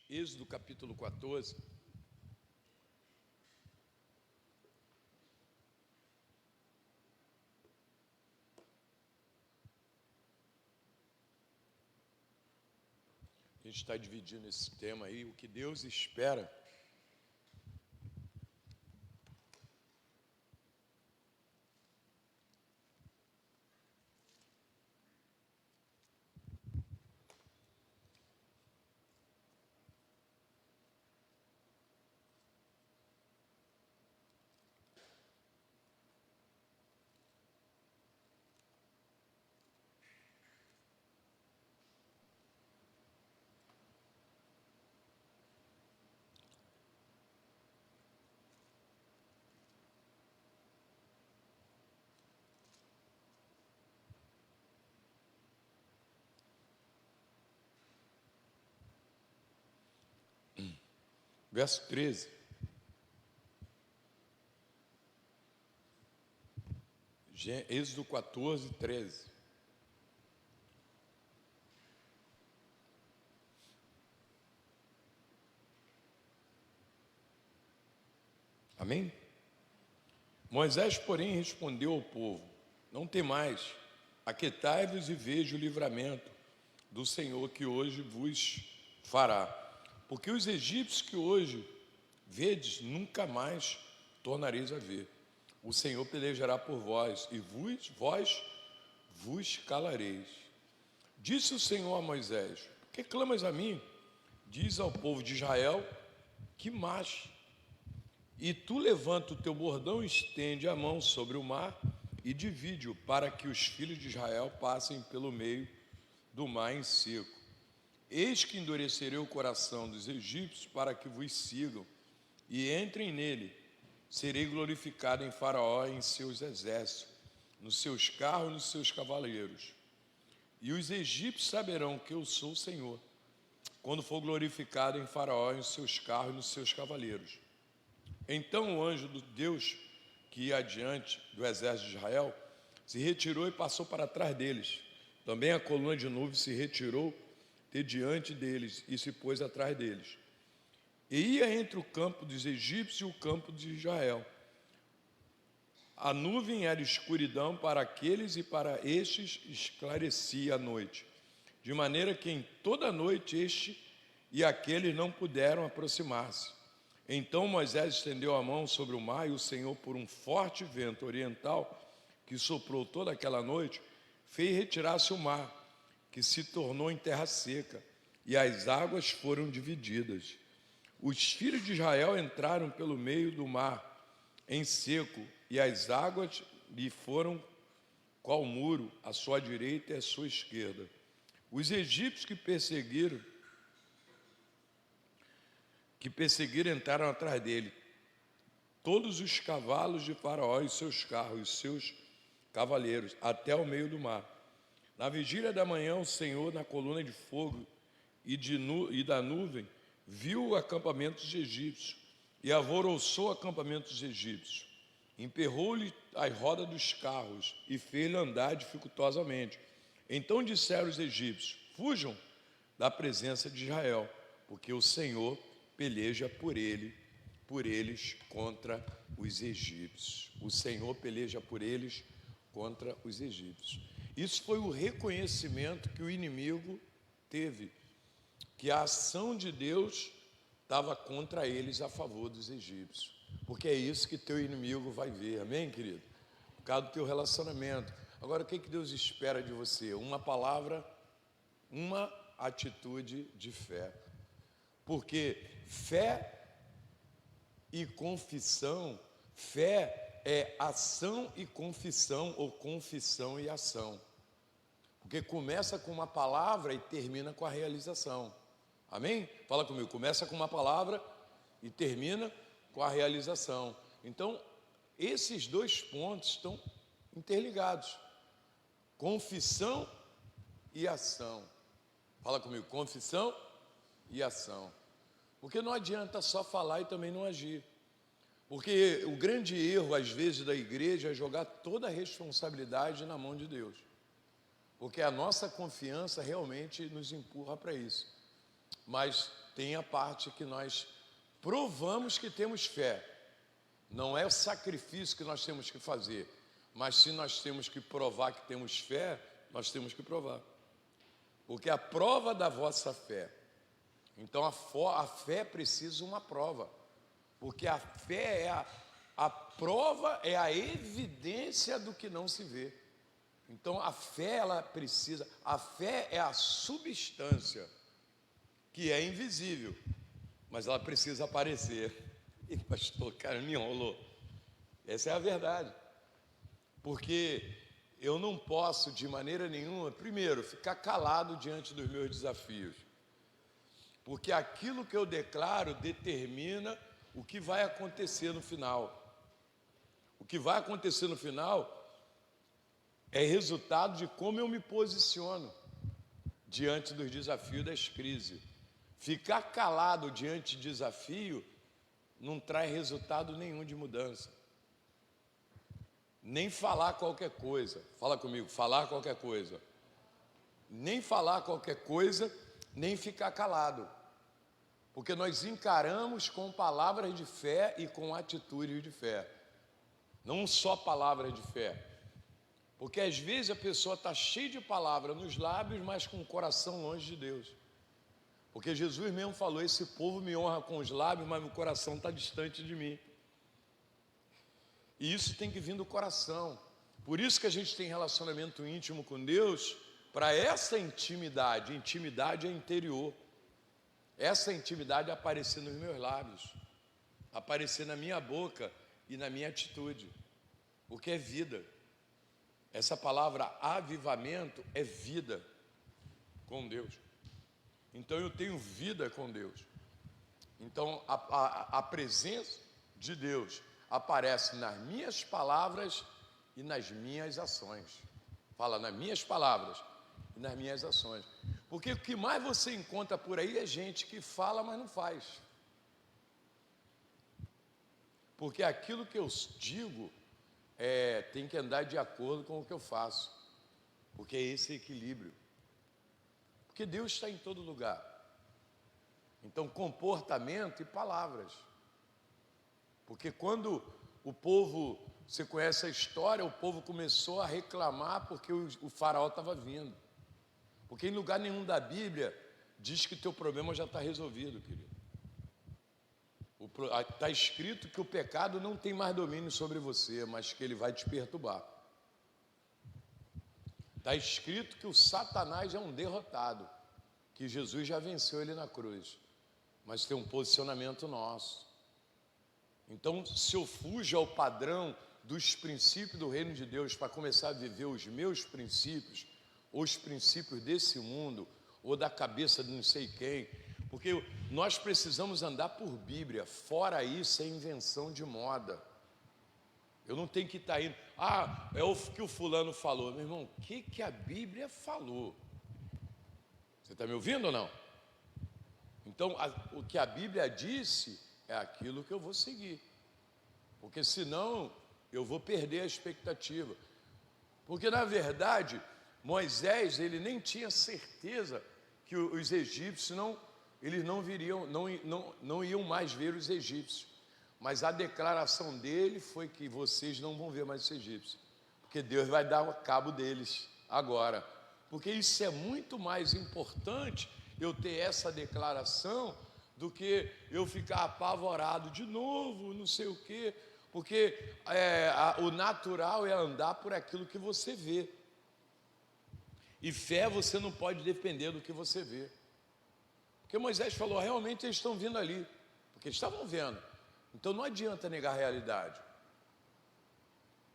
Êxodo capítulo 14. A gente está dividindo esse tema aí, o que Deus espera. Verso 13. Êxodo 14, 13. Amém? Moisés, porém, respondeu ao povo: não temais, aquietai-vos e veja o livramento do Senhor que hoje vos fará. Porque os egípcios que hoje vedes, nunca mais tornareis a ver. O Senhor pelejará por vós, e vós vos calareis. Disse o Senhor a Moisés: por que clamas a mim? Diz ao povo de Israel que marche. E tu levanta o teu bordão, estende a mão sobre o mar e divide-o, para que os filhos de Israel passem pelo meio do mar em seco. Eis que endurecerei o coração dos egípcios para que vos sigam e entrem nele. Serei glorificado em Faraó e em seus exércitos, nos seus carros e nos seus cavaleiros. E os egípcios saberão que eu sou o Senhor, quando for glorificado em Faraó e em seus carros e nos seus cavaleiros. Então o anjo do Deus que ia adiante do exército de Israel se retirou e passou para trás deles. Também a coluna de nuvem se retirou de diante deles e se pôs atrás deles. E ia entre o campo dos egípcios e o campo de Israel. A nuvem era escuridão para aqueles e para estes esclarecia a noite, de maneira que em toda a noite este e aqueles não puderam aproximar-se. Então Moisés estendeu a mão sobre o mar, e o Senhor, por um forte vento oriental que soprou toda aquela noite, fez retirar-se o mar, que se tornou em terra seca, e as águas foram divididas. Os filhos de Israel entraram pelo meio do mar em seco, e as águas lhe foram qual muro, à sua direita e à sua esquerda. Os egípcios que perseguiram entraram atrás dele, todos os cavalos de Faraó e seus carros e seus cavaleiros, até o meio do mar. Na vigília da manhã, o Senhor, na coluna de fogo e da nuvem, viu o acampamento dos egípcios e alvoroçou o acampamento dos egípcios. Emperrou-lhe as rodas dos carros e fez-lhe andar dificultosamente. Então disseram os egípcios: fujam da presença de Israel, porque o Senhor peleja por eles contra os egípcios. O Senhor peleja por eles contra os egípcios. Isso foi o reconhecimento que o inimigo teve, que a ação de Deus estava contra eles a favor dos egípcios. Porque é isso que teu inimigo vai ver, amém, querido? Por causa do teu relacionamento. Agora, o que Deus espera de você? Uma palavra, uma atitude de fé. Porque fé e confissão, fé é ação e confissão, ou confissão e ação. Porque começa com uma palavra e termina com a realização. Amém? Fala comigo, começa com uma palavra e termina com a realização. Então, esses dois pontos estão interligados. Confissão e ação. Fala comigo, confissão e ação. Porque não adianta só falar e também não agir. Porque o grande erro, às vezes, da igreja é jogar toda a responsabilidade na mão de Deus. Porque a nossa confiança realmente nos empurra para isso. Mas tem a parte que nós provamos que temos fé. Não é o sacrifício que nós temos que fazer, mas se nós temos que provar que temos fé, nós temos que provar. Porque a prova da vossa fé. Então a fé precisa uma prova. Porque a fé é a prova, é a evidência do que não se vê. Então a fé, a fé é a substância que é invisível, mas ela precisa aparecer. E pastor, cara, me enrolou. Essa é a verdade. Porque eu não posso de maneira nenhuma, primeiro, ficar calado diante dos meus desafios. Porque aquilo que eu declaro determina o que vai acontecer no final. O que vai acontecer no final é resultado de como eu me posiciono diante dos desafios das crises. Ficar calado diante de desafio não traz resultado nenhum de mudança. Nem falar qualquer coisa. Fala comigo, falar qualquer coisa. Nem falar qualquer coisa, nem ficar calado. Porque nós encaramos com palavras de fé e com atitudes de fé. Não só palavras de fé. Porque às vezes a pessoa está cheia de palavras nos lábios, mas com o coração longe de Deus. Porque Jesus mesmo falou, esse povo me honra com os lábios, mas meu coração está distante de mim. E isso tem que vir do coração. Por isso que a gente tem relacionamento íntimo com Deus, para essa intimidade. Intimidade é interior. Essa intimidade aparecer nos meus lábios, aparecer na minha boca e na minha atitude. Porque é vida. Essa palavra avivamento é vida com Deus. Então eu tenho vida com Deus. Então a presença de Deus aparece nas minhas palavras e nas minhas ações. Fala, nas minhas palavras e nas minhas ações. Porque o que mais você encontra por aí é gente que fala, mas não faz. Porque aquilo que eu digo tem que andar de acordo com o que eu faço. Porque é esse equilíbrio. Porque Deus está em todo lugar. Então, comportamento e palavras. Porque quando o povo, você conhece a história, o povo começou a reclamar porque o faraó estava vindo. Porque em lugar nenhum da Bíblia diz que teu problema já está resolvido, querido. Está escrito que o pecado não tem mais domínio sobre você, mas que ele vai te perturbar. Está escrito que o Satanás é um derrotado, que Jesus já venceu ele na cruz, mas tem um posicionamento nosso. Então, se eu fujo ao padrão dos princípios do reino de Deus para começar a viver os meus princípios, ou os princípios desse mundo, ou da cabeça de não sei quem, porque nós precisamos andar por Bíblia, fora isso é invenção de moda. Eu não tenho que estar indo, é o que o fulano falou. Meu irmão, o que a Bíblia falou? Você está me ouvindo ou não? Então, o que a Bíblia disse é aquilo que eu vou seguir. Porque senão eu vou perder a expectativa. Porque na verdade, Moisés, ele nem tinha certeza que os egípcios eles não iam mais ver os egípcios. Mas a declaração dele foi que vocês não vão ver mais os egípcios, porque Deus vai dar cabo deles agora. Porque isso é muito mais importante, eu ter essa declaração, do que eu ficar apavorado de novo, não sei o quê. Porque o natural é andar por aquilo que você vê. E fé você não pode depender do que você vê. Porque Moisés falou, realmente eles estão vindo ali, porque eles estavam vendo. Então não adianta negar a realidade.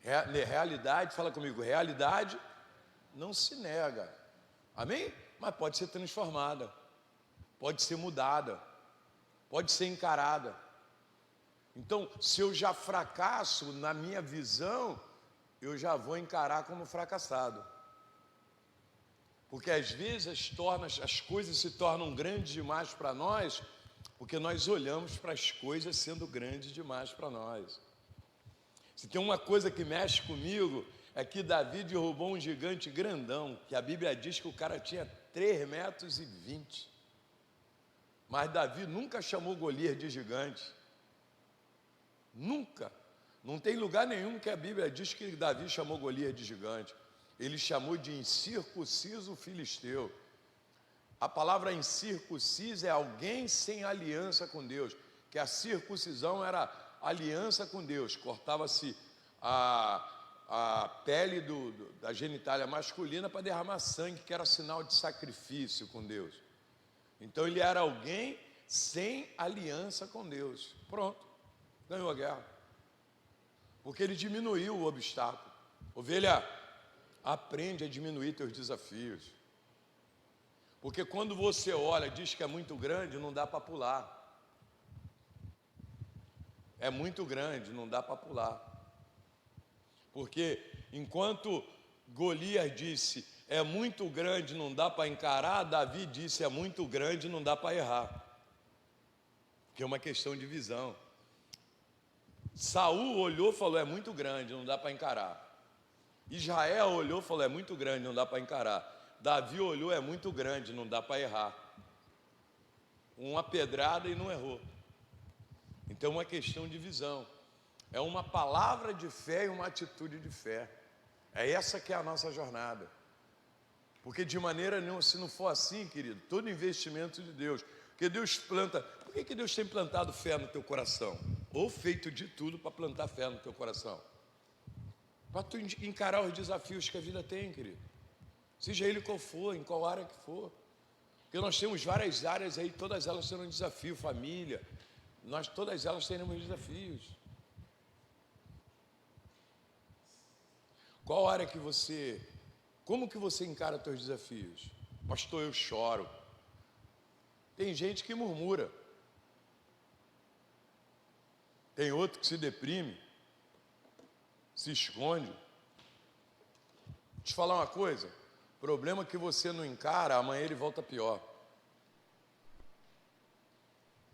Realidade, fala comigo, realidade não se nega. Amém? Mas pode ser transformada, pode ser mudada, pode ser encarada. Então, se eu já fracasso na minha visão, eu já vou encarar como fracassado. Porque às vezes as coisas se tornam grandes demais para nós, porque nós olhamos para as coisas sendo grandes demais para nós. Se tem uma coisa que mexe comigo, é que Davi derrubou um gigante grandão, que a Bíblia diz que o cara tinha 3,20 metros. Mas Davi nunca chamou Golias de gigante. Nunca. Não tem lugar nenhum que a Bíblia diz que Davi chamou Golias de gigante. Ele chamou de incircunciso filisteu. A palavra incircunciso é alguém sem aliança com Deus, que a circuncisão era aliança com Deus. Cortava-se a pele da genitália masculina para derramar sangue, que era sinal de sacrifício com Deus. Então ele era alguém sem aliança com Deus. Pronto, ganhou a guerra. Porque ele diminuiu o obstáculo. Ovelha, aprende a diminuir teus desafios. Porque quando você olha, diz que é muito grande, não dá para pular. É muito grande, não dá para pular. Porque enquanto Golias disse, é muito grande, não dá para encarar, Davi disse, é muito grande, não dá para errar. Que é uma questão de visão. Saul olhou e falou, é muito grande, não dá para encarar. Israel olhou e falou, é muito grande, não dá para encarar. Davi olhou, é muito grande, não dá para errar. Uma pedrada e não errou. Então é uma questão de visão. É uma palavra de fé e uma atitude de fé. É essa que é a nossa jornada. Porque de maneira nenhuma, se não for assim, querido, todo investimento de Deus, porque Deus planta, por que Deus tem plantado fé no teu coração? Ou feito de tudo para plantar fé no teu coração? Para tu encarar os desafios que a vida tem, querido. Seja ele qual for, em qual área que for. Porque nós temos várias áreas aí, todas elas terão um desafio, família. Todas elas teremos desafios. Qual área que como que você encara os teus desafios? Pastor, eu choro. Tem gente que murmura. Tem outro que se deprime, se esconde. Deixa eu te falar uma coisa. Problema que você não encara, amanhã ele volta pior.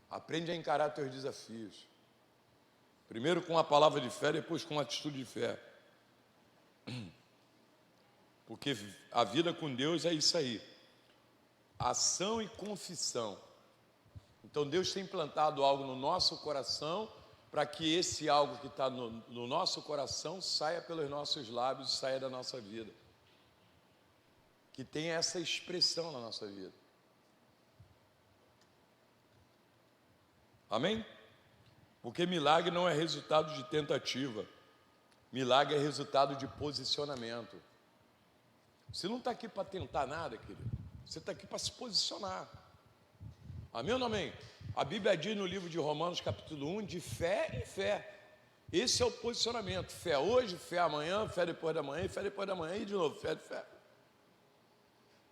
Aprende a encarar teus desafios. Primeiro com a palavra de fé, depois com a atitude de fé. Porque a vida com Deus é isso aí. Ação e confissão. Então Deus tem plantado algo no nosso coração, para que esse algo que está no nosso coração saia pelos nossos lábios e saia da nossa vida. Que tenha essa expressão na nossa vida. Amém? Porque milagre não é resultado de tentativa. Milagre é resultado de posicionamento. Você não está aqui para tentar nada, querido. Você está aqui para se posicionar. Amém ou não amém? A Bíblia diz no livro de Romanos, capítulo 1, de fé em fé. Esse é o posicionamento. Fé hoje, fé amanhã, fé depois da manhã, fé depois da manhã e de novo, fé de fé.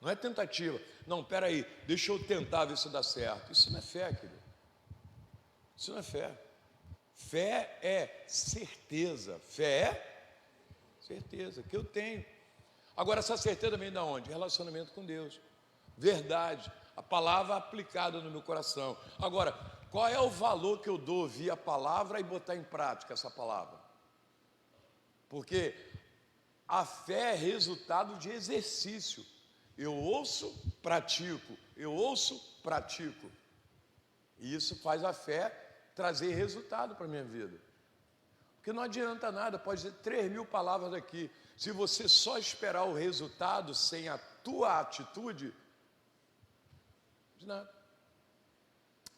Não é tentativa. Não, peraí, deixa eu tentar ver se dá certo. Isso não é fé, querido. Isso não é fé. Fé é certeza. Fé é certeza que eu tenho. Agora, essa certeza vem de onde? Relacionamento com Deus. Verdade. A palavra aplicada no meu coração. Agora, qual é o valor que eu dou ouvir a palavra e botar em prática essa palavra? Porque a fé é resultado de exercício. Eu ouço, pratico. Eu ouço, pratico. E isso faz a fé trazer resultado para a minha vida. Porque não adianta nada, pode ser 3.000 palavras aqui. Se você só esperar o resultado sem a tua atitude, de nada.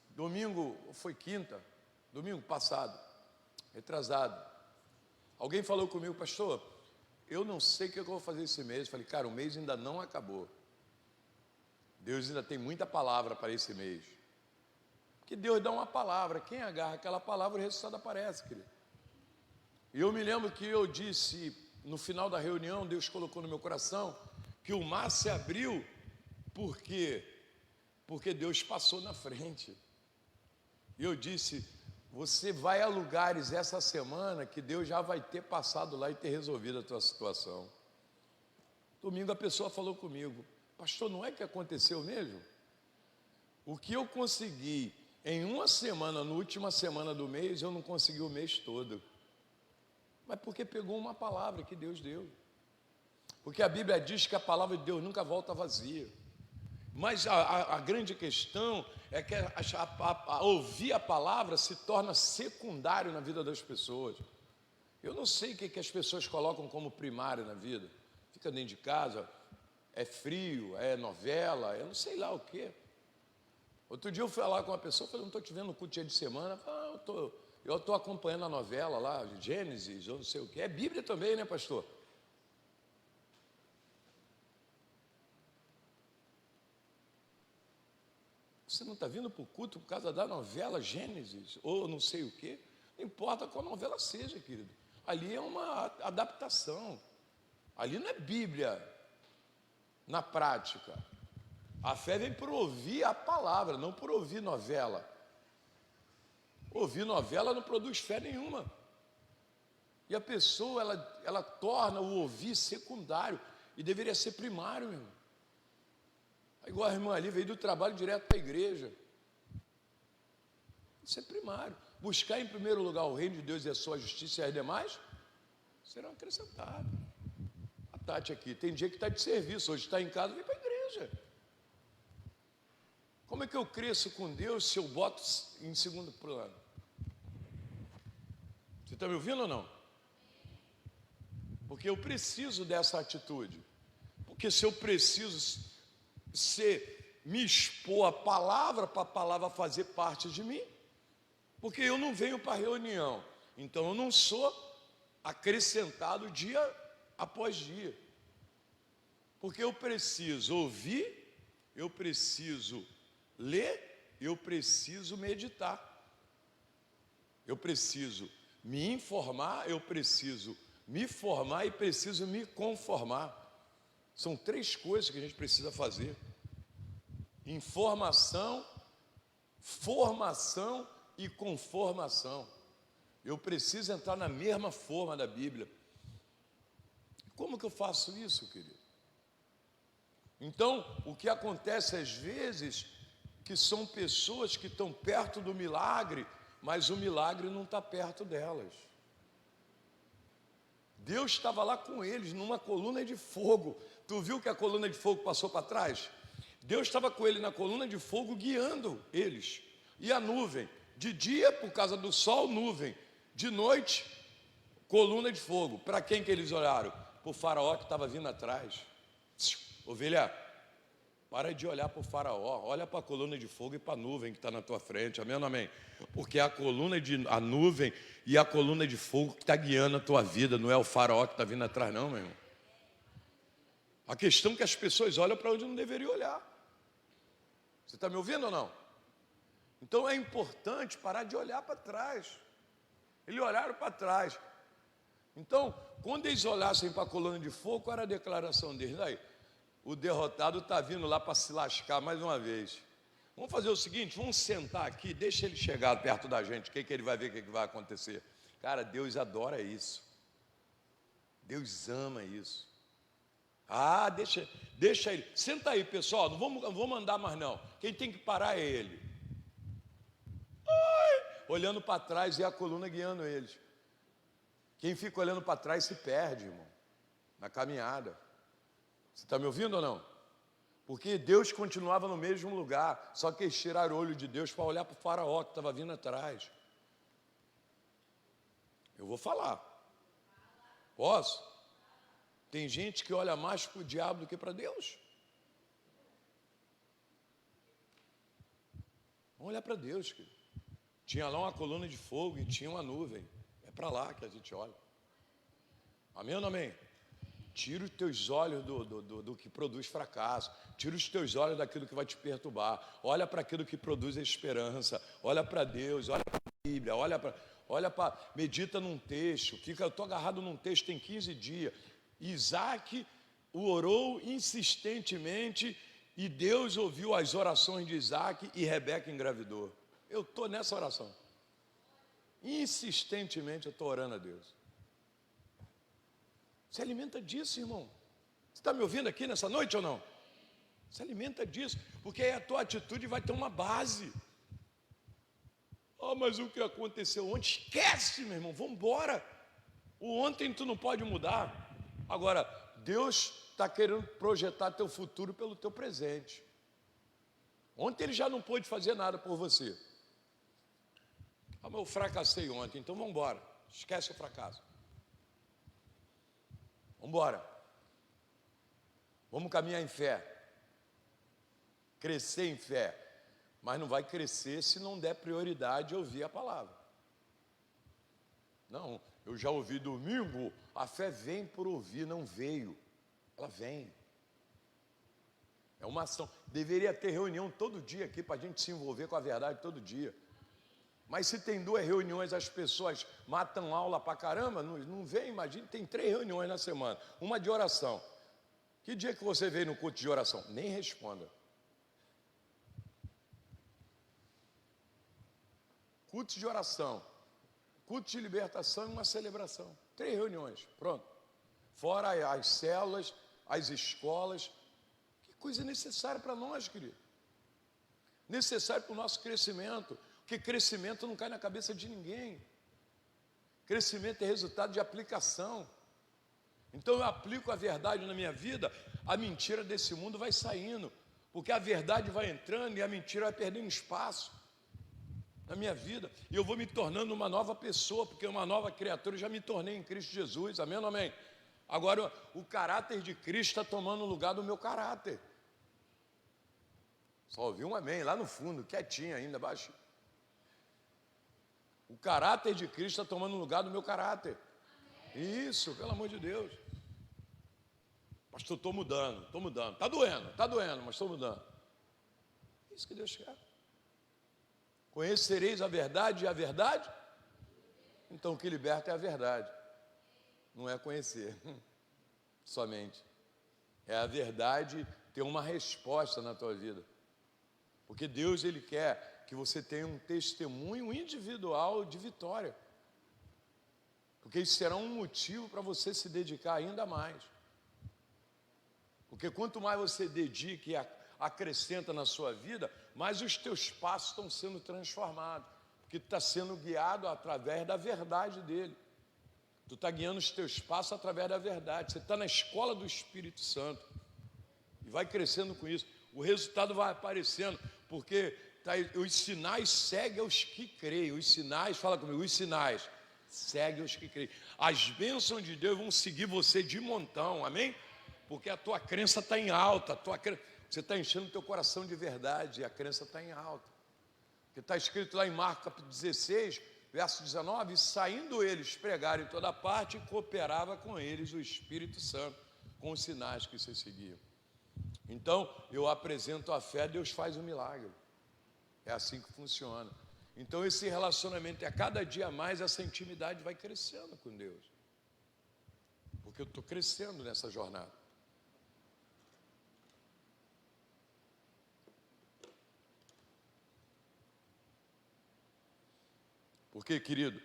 Domingo, foi quinta, domingo passado, retrasado. Alguém falou comigo, pastor, eu não sei o que eu vou fazer esse mês. Eu falei, cara, o mês ainda não acabou. Deus ainda tem muita palavra para esse mês. Porque Deus dá uma palavra, quem agarra aquela palavra, o resultado aparece, querido. E eu me lembro que eu disse, no final da reunião, Deus colocou no meu coração, que o mar se abriu, por quê? Porque Deus passou na frente. E eu disse, você vai a lugares essa semana que Deus já vai ter passado lá e ter resolvido a tua situação. Domingo a pessoa falou comigo, pastor, não é que aconteceu mesmo? O que eu consegui em uma semana, na última semana do mês, eu não consegui o mês todo. Mas porque pegou uma palavra que Deus deu. Porque a Bíblia diz que a palavra de Deus nunca volta vazia. Mas a grande questão é que ouvir a palavra se torna secundário na vida das pessoas. Eu não sei o que as pessoas colocam como primário na vida. Fica dentro de casa, é frio, é novela, eu não sei lá o quê. Outro dia eu fui lá com uma pessoa, falei, não estou te vendo no culto dia de semana. Eu estou acompanhando a novela lá, Gênesis, eu não sei o quê. É Bíblia também, né, pastor? Você não está vindo para o culto por causa da novela Gênesis, ou não sei o quê? Não importa qual novela seja, querido. Ali é uma adaptação. Ali não é Bíblia na prática. A fé vem por ouvir a palavra, não por ouvir novela. Ouvir novela não produz fé nenhuma. E a pessoa, ela torna o ouvir secundário, e deveria ser primário, meu irmão. Igual a irmã ali veio do trabalho direto para a igreja. Isso é primário. Buscar em primeiro lugar o reino de Deus e a sua justiça, e as demais serão acrescentadas. A Tati aqui, tem dia que está de serviço, hoje está em casa, vem para a igreja. Como é que eu cresço com Deus se eu boto em segundo plano? Você está me ouvindo ou não? Porque eu preciso dessa atitude. Porque se eu preciso me expor à palavra, para a palavra fazer parte de mim, porque eu não venho para a reunião, então eu não sou acrescentado dia após dia, porque eu preciso ouvir, eu preciso ler, eu preciso meditar, eu preciso me informar, eu preciso me formar e preciso me conformar. São 3 coisas que a gente precisa fazer: informação, formação e conformação. Eu preciso entrar na mesma forma da Bíblia. Como que eu faço isso, querido? Então, o que acontece às vezes, que são pessoas que estão perto do milagre, mas o milagre não está perto delas. Deus estava lá com eles, numa coluna de fogo. Tu viu que a coluna de fogo passou para trás? Deus estava com ele na coluna de fogo, guiando eles. E a nuvem, de dia por causa do sol, nuvem. De noite, coluna de fogo. Para quem que eles olharam? Para o faraó que estava vindo atrás. Ovelha, para de olhar para o faraó, olha para a coluna de fogo e para a nuvem que está na tua frente, amém ou não amém? Porque a nuvem e a coluna de fogo que está guiando a tua vida, não é o faraó que está vindo atrás não, meu irmão. A questão é que as pessoas olham para onde não deveriam olhar. Você está me ouvindo ou não? Então é importante parar de olhar para trás. Eles olharam para trás. Então, quando eles olhassem para a coluna de fogo, qual era a declaração deles? Aí, o derrotado está vindo lá para se lascar mais uma vez. Vamos fazer o seguinte, vamos sentar aqui, deixa ele chegar perto da gente, o que ele vai ver, o que vai acontecer. Cara, Deus adora isso. Deus ama isso. Ah, deixa ele. Senta aí, pessoal, não vamos andar mais não. Quem tem que parar é ele. Ai, olhando para trás e a coluna guiando eles. Quem fica olhando para trás se perde, irmão, na caminhada. Você está me ouvindo ou não? Porque Deus continuava no mesmo lugar, só que eles tiraram o olho de Deus para olhar para o faraó que estava vindo atrás. Eu vou falar. Posso? Tem gente que olha mais para o diabo do que para Deus. Vamos olhar para Deus, querido. Tinha lá uma coluna de fogo e tinha uma nuvem. É para lá que a gente olha. Amém ou não amém? Tira os teus olhos do que produz fracasso. Tira os teus olhos daquilo que vai te perturbar. Olha para aquilo que produz a esperança. Olha para Deus, olha para a Bíblia, medita num texto. Eu estou agarrado num texto, tem 15 dias. Isaac orou insistentemente e Deus ouviu as orações de Isaac e Rebeca engravidou. Eu estou nessa oração. Insistentemente eu estou orando a Deus. Se alimenta disso, irmão. Você está me ouvindo aqui nessa noite ou não? Se alimenta disso, porque aí a tua atitude vai ter uma base. Mas o que aconteceu ontem? Esquece, meu irmão, vamos embora. O ontem tu não pode mudar. Agora, Deus está querendo projetar teu futuro pelo teu presente. Ontem ele já não pôde fazer nada por você. Ah, mas eu fracassei ontem, então vamos embora. Esquece o fracasso. Vamos embora. Vamos caminhar em fé. Crescer em fé. Mas não vai crescer se não der prioridade a ouvir a palavra. Não, eu já ouvi domingo, a fé vem por ouvir, não veio. Ela vem. É uma ação. Deveria ter reunião todo dia aqui para a gente se envolver com a verdade todo dia. Mas se tem 2 reuniões, as pessoas matam aula para caramba, não vem, imagina, tem 3 reuniões na semana. Uma de oração. Que dia que você veio no culto de oração? Nem responda. Culto de oração, culto de libertação e uma celebração. 3 reuniões, pronto. Fora as células, as escolas. Que coisa necessária para nós, querido. Necessário para o nosso crescimento. Porque crescimento não cai na cabeça de ninguém. Crescimento é resultado de aplicação. Então eu aplico a verdade na minha vida, a mentira desse mundo vai saindo. Porque a verdade vai entrando e a mentira vai perdendo espaço na minha vida, e eu vou me tornando uma nova pessoa, porque uma nova criatura, eu já me tornei em Cristo Jesus, amém ou não amém? Agora, o caráter de Cristo está tomando o lugar do meu caráter. Só ouvi um amém, lá no fundo, quietinho ainda, baixo. O caráter de Cristo está tomando o lugar do meu caráter. Isso, pelo amor de Deus. Pastor, estou mudando, está doendo, mas estou mudando. É isso que Deus quer. Conhecereis a verdade e a verdade? Então o que liberta é a verdade. Não é conhecer somente. É a verdade ter uma resposta na tua vida. Porque Deus, Ele quer que você tenha um testemunho individual de vitória. Porque isso será um motivo para você se dedicar ainda mais. Porque quanto mais você dedica e acrescenta na sua vida, mais os teus passos estão sendo transformados, porque tu está sendo guiado através da verdade dele. Tu está guiando os teus passos através da verdade. Você está na escola do Espírito Santo e vai crescendo com isso. O resultado vai aparecendo, porque os sinais seguem os que creem. Os sinais, fala comigo, os sinais seguem os que creem. As bênçãos de Deus vão seguir você de montão, amém? Porque a tua crença está em alta, você está enchendo o teu coração de verdade e a crença está em alta. Porque está escrito lá em Marcos capítulo 16, verso 19, e saindo eles pregaram em toda parte e cooperava com eles o Espírito Santo, com os sinais que se seguiam. Então, eu apresento a fé, Deus faz um milagre. É assim que funciona. Então, esse relacionamento, a cada dia mais, essa intimidade vai crescendo com Deus. Porque eu estou crescendo nessa jornada. Porque, querido,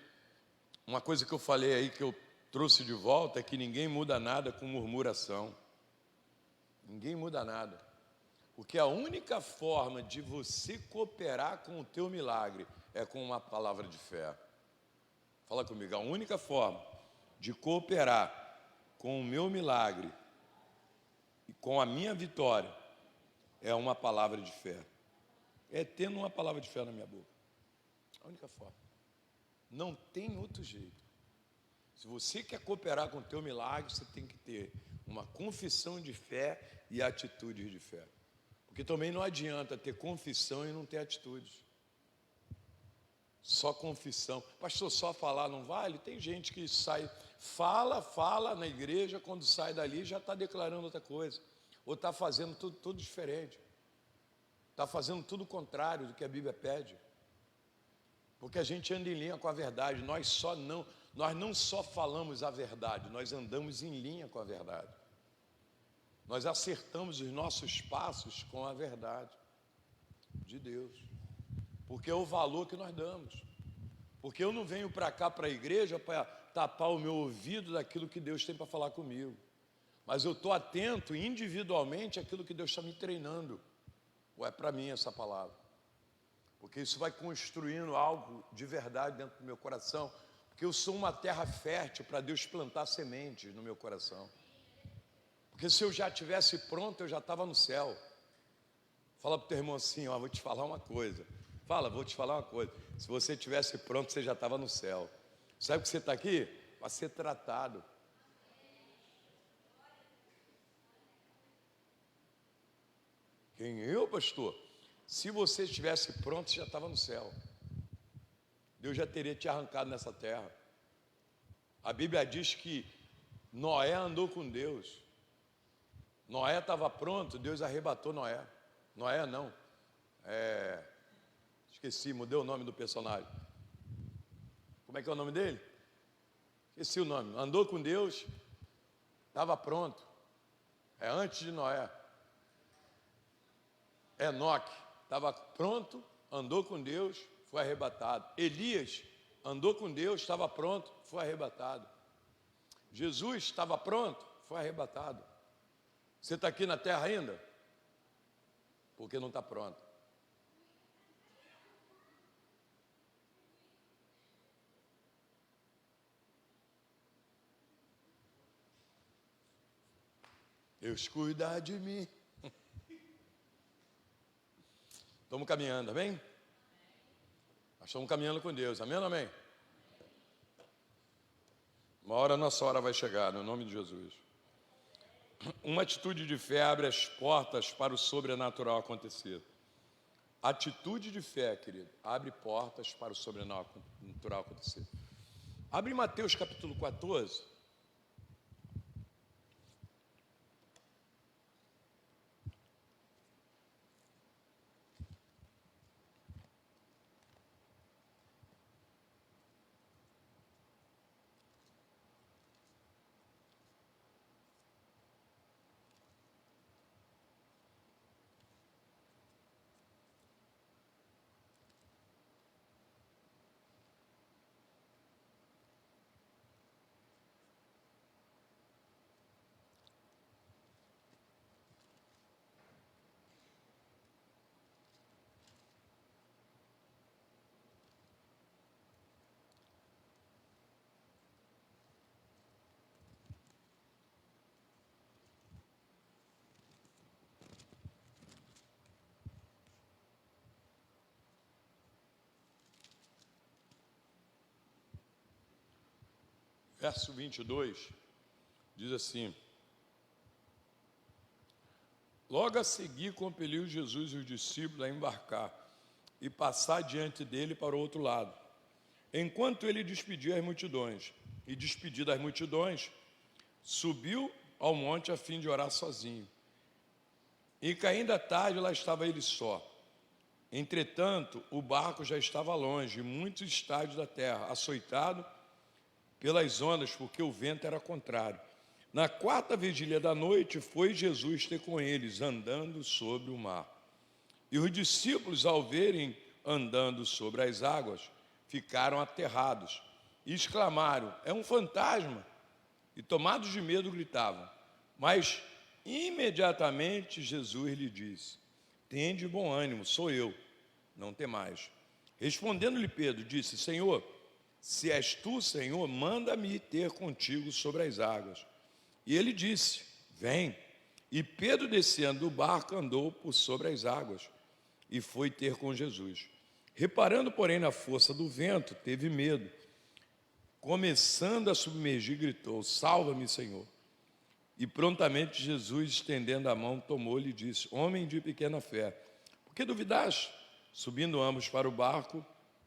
uma coisa que eu falei aí, que eu trouxe de volta, é que ninguém muda nada com murmuração. Ninguém muda nada. Porque a única forma de você cooperar com o teu milagre é com uma palavra de fé. Fala comigo, a única forma de cooperar com o meu milagre e com a minha vitória é uma palavra de fé. É tendo uma palavra de fé na minha boca. A única forma. Não tem outro jeito. Se você quer cooperar com o teu milagre, você tem que ter uma confissão de fé e atitudes de fé. Porque também não adianta ter confissão e não ter atitudes. Só confissão. Pastor, só falar não vale? Tem gente que sai, fala na igreja, quando sai dali já está declarando outra coisa. Ou está fazendo tudo diferente. Está fazendo tudo o contrário do que a Bíblia pede. Porque a gente anda em linha com a verdade. Nós não só falamos a verdade, nós andamos em linha com a verdade. Nós acertamos os nossos passos com a verdade de Deus. Porque é o valor que nós damos. Porque eu não venho para cá, para a igreja, para tapar o meu ouvido daquilo que Deus tem para falar comigo. Mas eu estou atento individualmente àquilo que Deus está me treinando. Ou é para mim essa palavra. Porque isso vai construindo algo de verdade dentro do meu coração. Porque eu sou uma terra fértil para Deus plantar sementes no meu coração. Porque se eu já estivesse pronto, eu já estava no céu. Fala para o teu irmão assim, ó, vou te falar uma coisa. Fala, vou te falar uma coisa. Se você tivesse pronto, você já estava no céu. Sabe que você está aqui? Para ser tratado. Quem eu, pastor? Se você estivesse pronto, você já estava no céu. Deus já teria te arrancado nessa terra. A Bíblia diz que Noé andou com Deus. Noé estava pronto, Deus arrebatou Noé. Noé não. Esqueci, mudei o nome do personagem. Como é que é o nome dele? Esqueci o nome. Andou com Deus, estava pronto. É antes de Noé. Enoque estava pronto, andou com Deus, foi arrebatado. Elias andou com Deus, estava pronto, foi arrebatado. Jesus estava pronto, foi arrebatado. Você está aqui na terra ainda? Porque não está pronto. Deus cuida de mim. Estamos caminhando, amém? Nós estamos caminhando com Deus, amém ou amém? Uma hora a nossa hora vai chegar, no nome de Jesus. Uma atitude de fé abre as portas para o sobrenatural acontecer. Atitude de fé, querido, abre portas para o sobrenatural acontecer. Abre Mateus capítulo 14. Verso 22, diz assim: logo a seguir compeliu Jesus e os discípulos a embarcar e passar diante dele para o outro lado, enquanto ele despedia as multidões. E despedido as multidões, subiu ao monte a fim de orar sozinho. E caindo a tarde, lá estava ele só. Entretanto, o barco já estava longe, em muitos estádios da terra, açoitado pelas ondas, porque o vento era contrário. Na quarta vigília da noite, foi Jesus ter com eles, andando sobre o mar. E os discípulos, ao verem andando sobre as águas, ficaram aterrados e exclamaram: é um fantasma! E tomados de medo, gritavam. Mas imediatamente Jesus lhe disse: tende bom ânimo, sou eu, não temais. Respondendo-lhe Pedro, disse: Senhor, se és tu, Senhor, manda-me ter contigo sobre as águas. E ele disse: vem. E Pedro, descendo do barco, andou por sobre as águas e foi ter com Jesus. Reparando, porém, na força do vento, teve medo. Começando a submergir, gritou: salva-me, Senhor. E prontamente Jesus, estendendo a mão, tomou-lhe e disse: homem de pequena fé, por que duvidaste? Subindo ambos para o barco,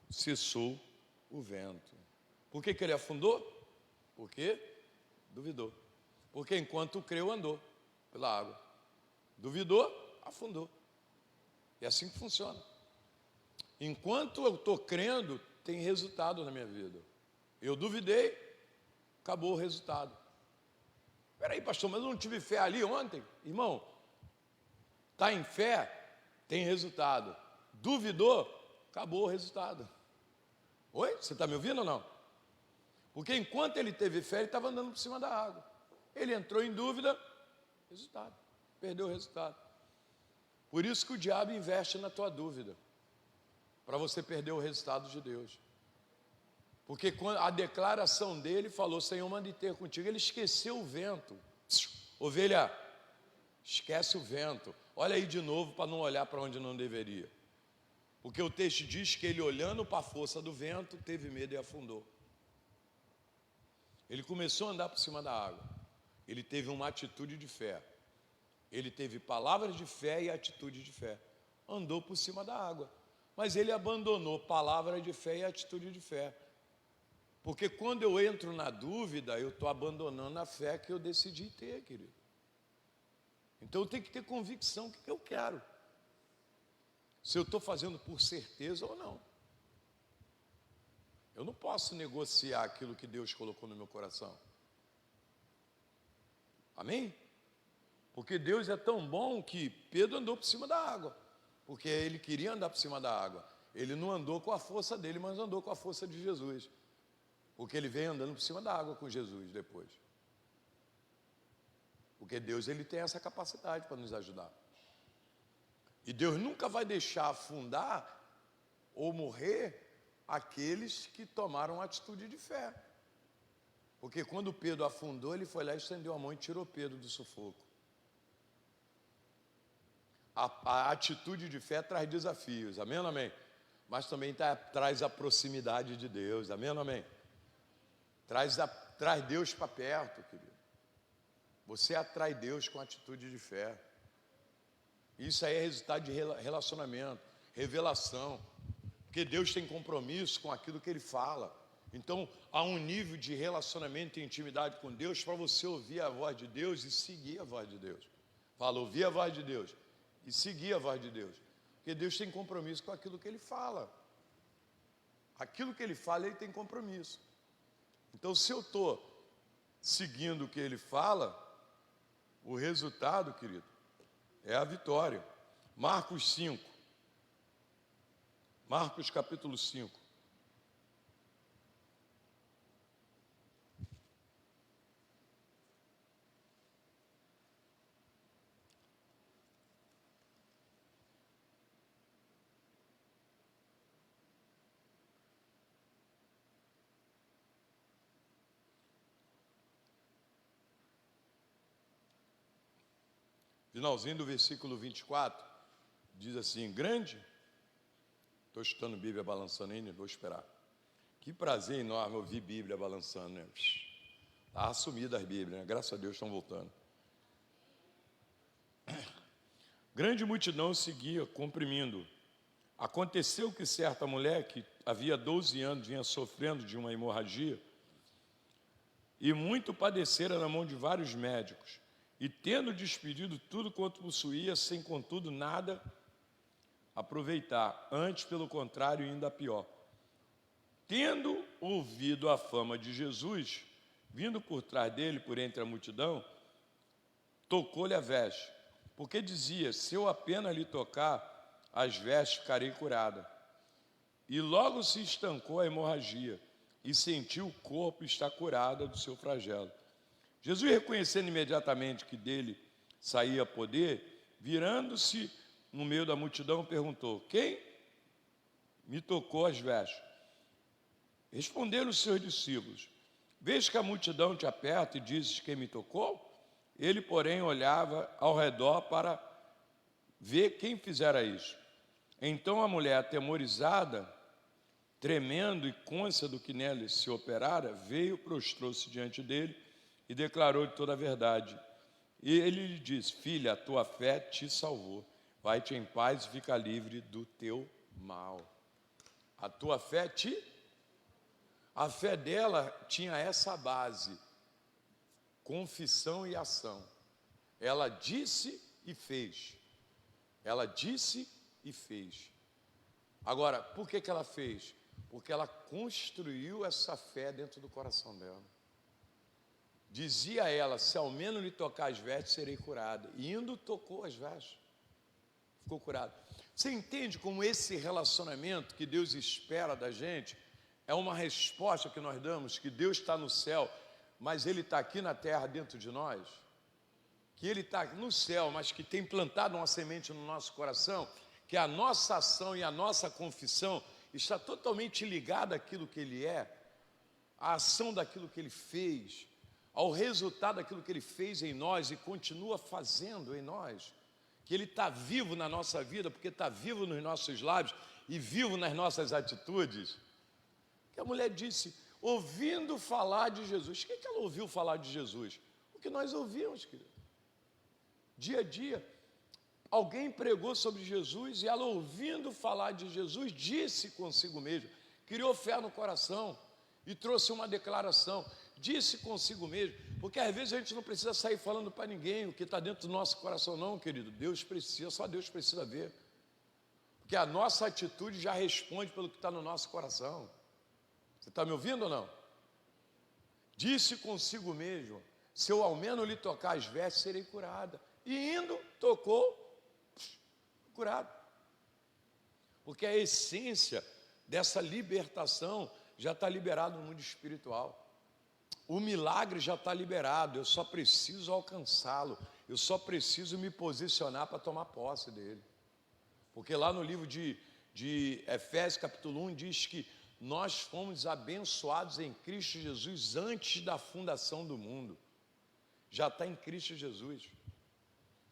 cessou o vento. Por que ele afundou? Porque duvidou. Porque enquanto creu, andou pela água. Duvidou, afundou. É assim que funciona. Enquanto eu estou crendo, tem resultado na minha vida. Eu duvidei, acabou o resultado. Espera aí, pastor, mas eu não tive fé ali ontem? Irmão, está em fé, tem resultado. Duvidou, acabou o resultado. Oi? Você está me ouvindo ou não? Porque enquanto ele teve fé, ele estava andando por cima da água. Ele entrou em dúvida, resultado. Perdeu o resultado. Por isso que o diabo investe na tua dúvida. Para você perder o resultado de Deus. Porque quando a declaração dele falou: Senhor, manda ter contigo. Ele esqueceu o vento. Ovelha, Esquece o vento. Olha aí de novo para não olhar para onde não deveria. Porque o texto diz que ele, olhando para a força do vento, teve medo e afundou. Ele começou a andar por cima da água. Ele teve uma atitude de fé. Ele teve palavras de fé e atitude de fé. Andou por cima da água. Mas ele abandonou palavra de fé e atitude de fé. Porque quando eu entro na dúvida, eu estou abandonando a fé que eu decidi ter, querido. Então eu tenho que ter convicção do que eu quero. Se eu estou fazendo por certeza ou não. Eu não posso negociar aquilo que Deus colocou no meu coração. Amém? Porque Deus é tão bom que Pedro andou por cima da água. Porque ele queria andar por cima da água. Ele não andou com a força dele, mas andou com a força de Jesus. Porque ele veio andando por cima da água com Jesus depois. Porque Deus, ele tem essa capacidade para nos ajudar. E Deus nunca vai deixar afundar ou morrer aqueles que tomaram atitude de fé. Porque quando Pedro afundou, ele foi lá, estendeu a mão e tirou Pedro do sufoco. A atitude de fé traz desafios, amém ou amém? Mas também traz a proximidade de Deus, amém ou amém? Traz Deus para perto, querido. Você atrai Deus com atitude de fé. Isso aí é resultado de relacionamento, revelação. Porque Deus tem compromisso com aquilo que Ele fala. Então, há um nível de relacionamento e intimidade com Deus para você ouvir a voz de Deus e seguir a voz de Deus. Fala, ouvir a voz de Deus e seguir a voz de Deus. Porque Deus tem compromisso com aquilo que Ele fala. Aquilo que Ele fala, Ele tem compromisso. Então, se eu estou seguindo o que Ele fala, o resultado, querido, é a vitória. Marcos 5. Marcos capítulo 5. Finalzinho do versículo 24, diz assim, grande, estou estudando Bíblia balançando ainda, vou esperar. Que prazer enorme ouvir Bíblia balançando, né? Está assumida as Bíblias, né? Graças a Deus estão voltando. Grande multidão seguia, comprimindo. Aconteceu que certa mulher, que havia 12 anos, vinha sofrendo de uma hemorragia, e muito padecera na mão de vários médicos, e tendo despedido tudo quanto possuía, sem contudo nada aproveitar, antes pelo contrário ainda pior. Tendo ouvido a fama de Jesus, vindo por trás dele, por entre a multidão, tocou-lhe a veste, porque dizia, se eu apenas lhe tocar as vestes, ficarei curada. E logo se estancou a hemorragia, e sentiu o corpo estar curada do seu flagelo. Jesus, reconhecendo imediatamente que dele saía poder, virando-se no meio da multidão, perguntou, quem me tocou as vestes? Responderam os seus discípulos, vês que a multidão te aperta e dizes quem me tocou? Ele, porém, olhava ao redor para ver quem fizera isso. Então a mulher, atemorizada, tremendo e cônscia do que nele se operara, veio, prostrou-se diante dele e declarou-lhe toda a verdade. E ele lhe disse, filha, a tua fé te salvou. Vai-te em paz e fica livre do teu mal. A tua fé te... A fé dela tinha essa base, confissão e ação. Ela disse e fez. Ela disse e fez. Agora, por que ela fez? Porque ela construiu essa fé dentro do coração dela. Dizia ela, se ao menos lhe tocar as vestes, serei curada. E indo, tocou as vestes. Ficou curada. Você entende como esse relacionamento que Deus espera da gente é uma resposta que nós damos, que Deus está no céu, mas Ele está aqui na terra dentro de nós? Que Ele está no céu, mas que tem plantado uma semente no nosso coração, que a nossa ação e a nossa confissão está totalmente ligada àquilo que Ele é, à ação daquilo que Ele fez, ao resultado daquilo que Ele fez em nós e continua fazendo em nós, que Ele está vivo na nossa vida, porque está vivo nos nossos lábios e vivo nas nossas atitudes, que a mulher disse, ouvindo falar de Jesus. O que ela ouviu falar de Jesus? O que nós ouvimos, querido. Dia a dia, alguém pregou sobre Jesus e ela, ouvindo falar de Jesus, disse consigo mesma, criou fé no coração e trouxe uma declaração, disse consigo mesmo, porque às vezes a gente não precisa sair falando para ninguém o que está dentro do nosso coração, não, querido. Deus precisa, só Deus precisa ver, porque a nossa atitude já responde pelo que está no nosso coração. Você está me ouvindo ou não? Disse consigo mesmo, se eu ao menos lhe tocar as vestes, serei curada. E indo, tocou, curado. Porque a essência dessa libertação já está liberada no mundo espiritual. O milagre já está liberado, eu só preciso alcançá-lo, eu só preciso me posicionar para tomar posse dele. Porque lá no livro de Efésios capítulo 1 diz que nós fomos abençoados em Cristo Jesus antes da fundação do mundo. Já está em Cristo Jesus,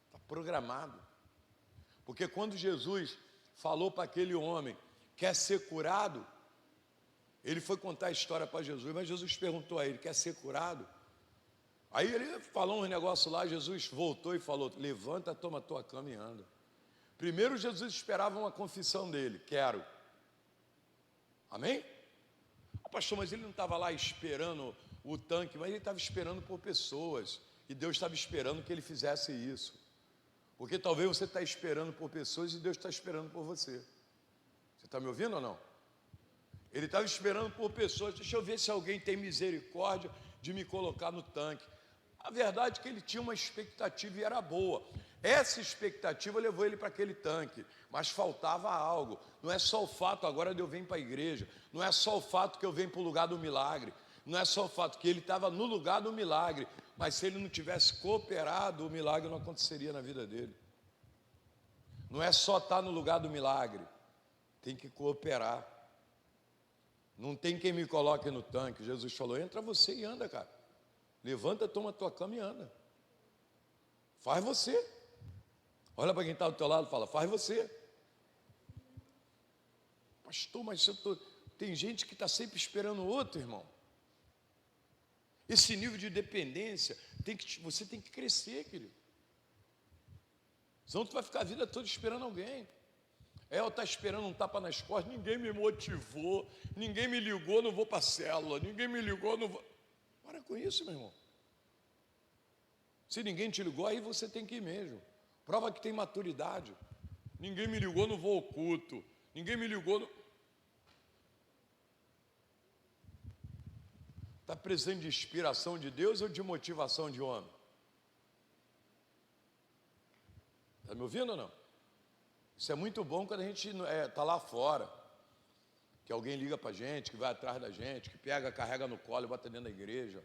está programado. Porque quando Jesus falou para aquele homem, quer ser curado, ele foi contar a história para Jesus, mas Jesus perguntou a ele, quer ser curado? Aí ele falou um negócio lá, Jesus voltou e falou, levanta, toma a tua cama e anda. Primeiro Jesus esperava uma confissão dele, quero. Amém? Ah, pastor, mas ele não estava lá esperando o tanque, mas ele estava esperando por pessoas, e Deus estava esperando que ele fizesse isso. Porque talvez você está esperando por pessoas e Deus está esperando por você. Você está me ouvindo ou não? Ele estava esperando por pessoas, deixa eu ver se alguém tem misericórdia de me colocar no tanque. A verdade é que ele tinha uma expectativa e era boa. Essa expectativa levou ele para aquele tanque, mas faltava algo. Não é só o fato agora de eu vir para a igreja, não é só o fato que eu venho para o lugar do milagre, não é só o fato que ele estava no lugar do milagre, mas se ele não tivesse cooperado, o milagre não aconteceria na vida dele. Não é só estar no lugar do milagre, tem que cooperar. Não tem quem me coloque no tanque. Jesus falou, entra você e anda, cara. Levanta, toma a tua cama e anda. Faz você. Olha para quem está do teu lado e fala, faz você. Pastor, mas tem gente que está sempre esperando o outro, irmão. Esse nível de dependência, você tem que crescer, querido. Senão tu vai ficar a vida toda esperando alguém. Eu estou esperando um tapa nas costas, ninguém me motivou, ninguém me ligou, não vou para a célula, ninguém me ligou, não vou... Para com isso, meu irmão. Se ninguém te ligou, aí você tem que ir mesmo. Prova que tem maturidade. Ninguém me ligou, não vou ao culto. Ninguém me ligou, não... Está precisando de inspiração de Deus ou de motivação de homem? Está me ouvindo ou não? Isso é muito bom quando a gente está lá fora, que alguém liga para a gente, que vai atrás da gente, que pega, carrega no colo e bota dentro da igreja.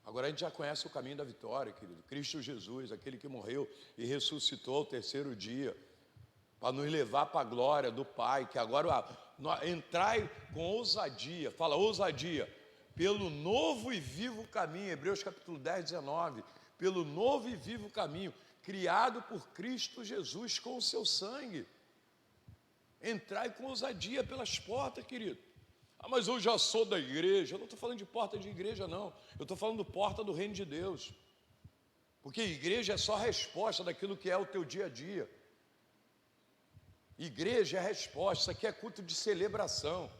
Agora a gente já conhece o caminho da vitória, querido. Cristo Jesus, aquele que morreu e ressuscitou ao terceiro dia, para nos levar para a glória do Pai, que agora entrai com ousadia, fala ousadia, pelo novo e vivo caminho, Hebreus capítulo 10, 19, pelo novo e vivo caminho, criado por Cristo Jesus com o seu sangue. Entrai com ousadia pelas portas, querido. Ah, mas eu já sou da igreja. Eu não estou falando de porta de igreja, não. Eu estou falando de porta do reino de Deus. Porque igreja é só resposta daquilo que é o teu dia a dia. Igreja é resposta. Isso aqui é culto de celebração.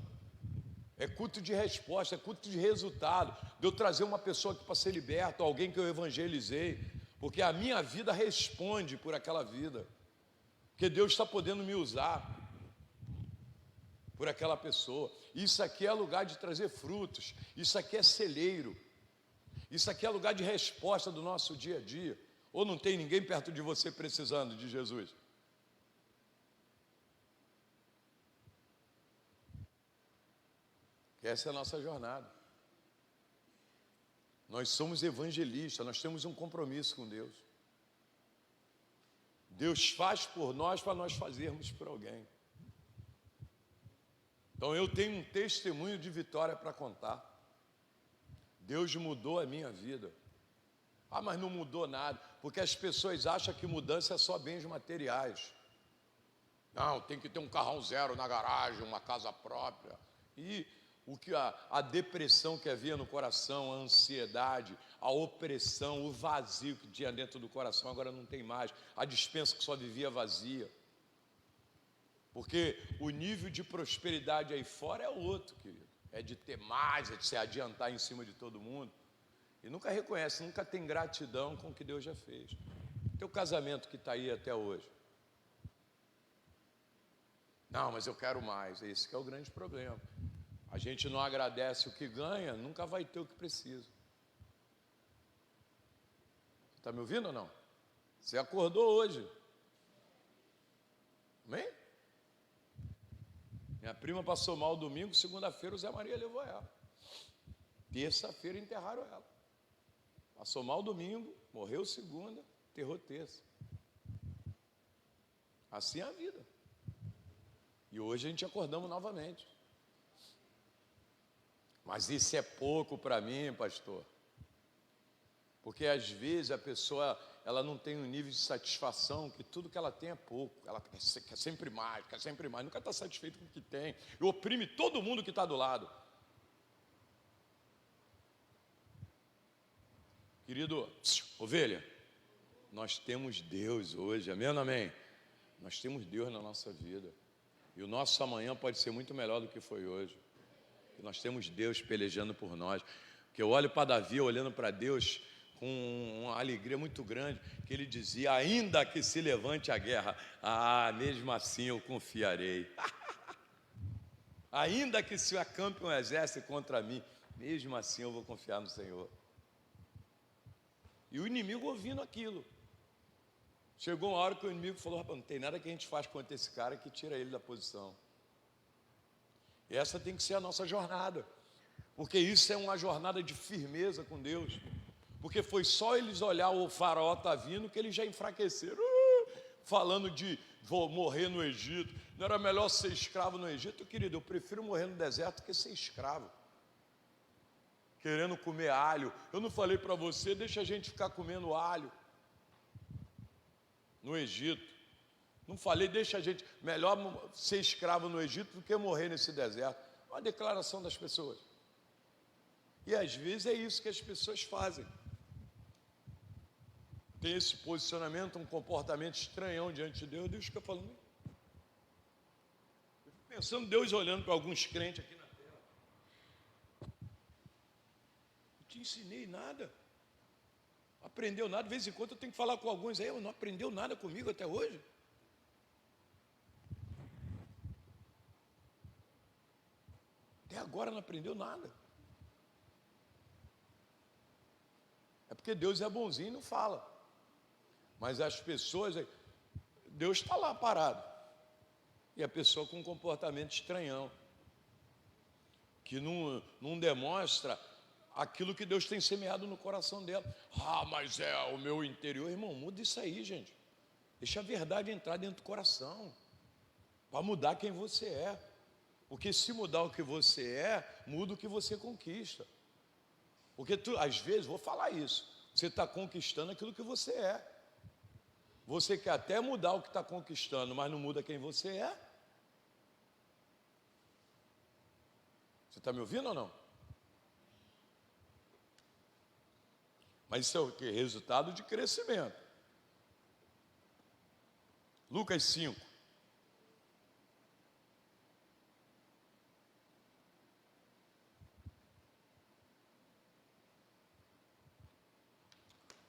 É culto de resposta, é culto de resultado. De eu trazer uma pessoa aqui para ser liberta, alguém que eu evangelizei. Porque a minha vida responde por aquela vida. Porque Deus está podendo me usar por aquela pessoa. Isso aqui é lugar de trazer frutos. Isso aqui é celeiro. Isso aqui é lugar de resposta do nosso dia a dia. Ou não tem ninguém perto de você precisando de Jesus? Que essa é a nossa jornada. Nós somos evangelistas, nós temos um compromisso com Deus. Deus faz por nós para nós fazermos por alguém. Então eu tenho um testemunho de vitória para contar. Deus mudou a minha vida. Ah, mas não mudou nada, porque as pessoas acham que mudança é só bens materiais. Não, tem que ter um carrão zero na garagem, uma casa própria. E o que a depressão que havia no coração, a ansiedade, a opressão, o vazio que tinha dentro do coração, agora não tem mais. A despensa que só vivia vazia. Porque o nível de prosperidade aí fora é outro, querido. É de ter mais, é de se adiantar em cima de todo mundo. E nunca reconhece, nunca tem gratidão com o que Deus já fez. Teu casamento que está aí até hoje. Não, mas eu quero mais. Esse que é o grande problema. A gente não agradece o que ganha, nunca vai ter o que precisa. Está me ouvindo ou não? Você acordou hoje. Amém? Minha prima passou mal domingo, segunda-feira o Zé Maria levou ela. Terça-feira enterraram ela. Passou mal domingo, morreu segunda, enterrou terça. Assim é a vida. E hoje a gente acordamos novamente. Mas isso é pouco para mim, pastor. Porque às vezes a pessoa, ela não tem um nível de satisfação, que tudo que ela tem é pouco. Ela quer sempre mais, nunca está satisfeito com o que tem. E oprime todo mundo que está do lado. Querido, ovelha, nós temos Deus hoje, amém ou não amém? Nós temos Deus na nossa vida. E o nosso amanhã pode ser muito melhor do que foi hoje. E nós temos Deus pelejando por nós. Porque eu olho para Davi, olhando para Deus com uma alegria muito grande, que ele dizia, ainda que se levante a guerra, mesmo assim eu confiarei. Ainda que se acampe um exército contra mim, mesmo assim eu vou confiar no Senhor. E o inimigo ouvindo aquilo. Chegou uma hora que o inimigo falou, rapaz, não tem nada que a gente faz contra esse cara que tira ele da posição. E essa tem que ser a nossa jornada. Porque isso é uma jornada de firmeza com Deus. Porque foi só eles olhar o faraó está vindo que eles já enfraqueceram. Falando de vou morrer no Egito. Não era melhor ser escravo no Egito? Querido, eu prefiro morrer no deserto que ser escravo. Querendo comer alho. Eu não falei para você, deixa a gente ficar comendo alho no Egito. Não falei, deixa a gente, melhor ser escravo no Egito do que morrer nesse deserto. Uma declaração das pessoas. E às vezes é isso que as pessoas fazem. Tem esse posicionamento, um comportamento estranhão diante de Deus. Deus fica falando. Eu fico pensando, Deus olhando para alguns crentes aqui na terra. Não te ensinei nada. Aprendeu nada, de vez em quando eu tenho que falar com alguns aí, não aprendeu nada comigo até hoje. Até agora não aprendeu nada. É porque Deus é bonzinho e não fala. Mas as pessoas, Deus está lá parado. E a pessoa com um comportamento estranhão. Que não demonstra aquilo que Deus tem semeado no coração dela. Mas é o meu interior. Irmão, muda isso aí, gente. Deixa a verdade entrar dentro do coração. Para mudar quem você é. Porque se mudar o que você é, muda o que você conquista. Porque às vezes, vou falar isso, você está conquistando aquilo que você é. Você quer até mudar o que está conquistando, mas não muda quem você é. Você está me ouvindo ou não? Mas isso é o quê? Resultado de crescimento. Lucas 5.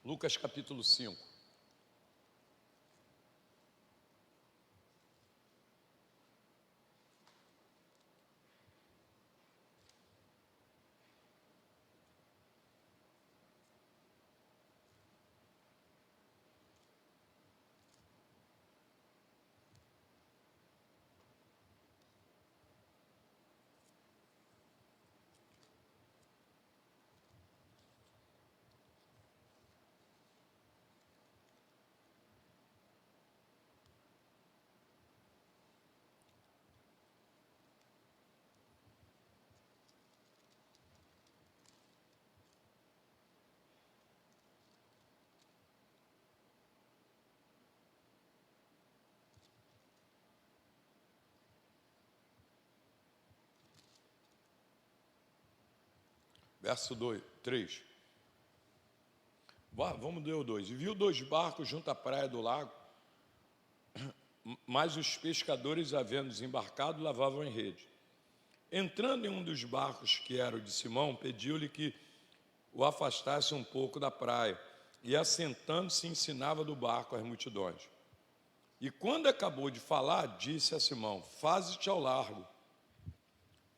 Lucas capítulo 5. verso 2, 3. Vamos ler o 2. E viu 2 barcos junto à praia do lago, mas os pescadores, havendo desembarcado, lavavam em rede. Entrando em um dos barcos, que era o de Simão, pediu-lhe que o afastasse um pouco da praia, e assentando-se ensinava do barco às multidões. E quando acabou de falar, disse a Simão: faze-te ao largo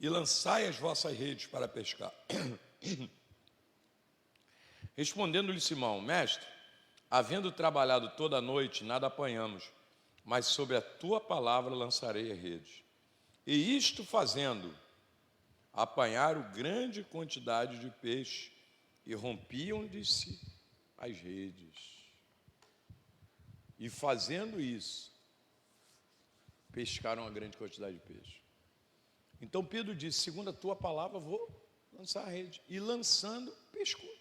e lançai as vossas redes para pescar. Respondendo-lhe Simão: mestre, havendo trabalhado toda a noite, nada apanhamos, mas sobre a tua palavra lançarei as redes. E isto fazendo, apanharam grande quantidade de peixe e rompiam-lhe-se as redes. E fazendo isso, pescaram uma grande quantidade de peixe. Então Pedro disse: segundo a tua palavra, vou lançar a rede. E lançando, pescou.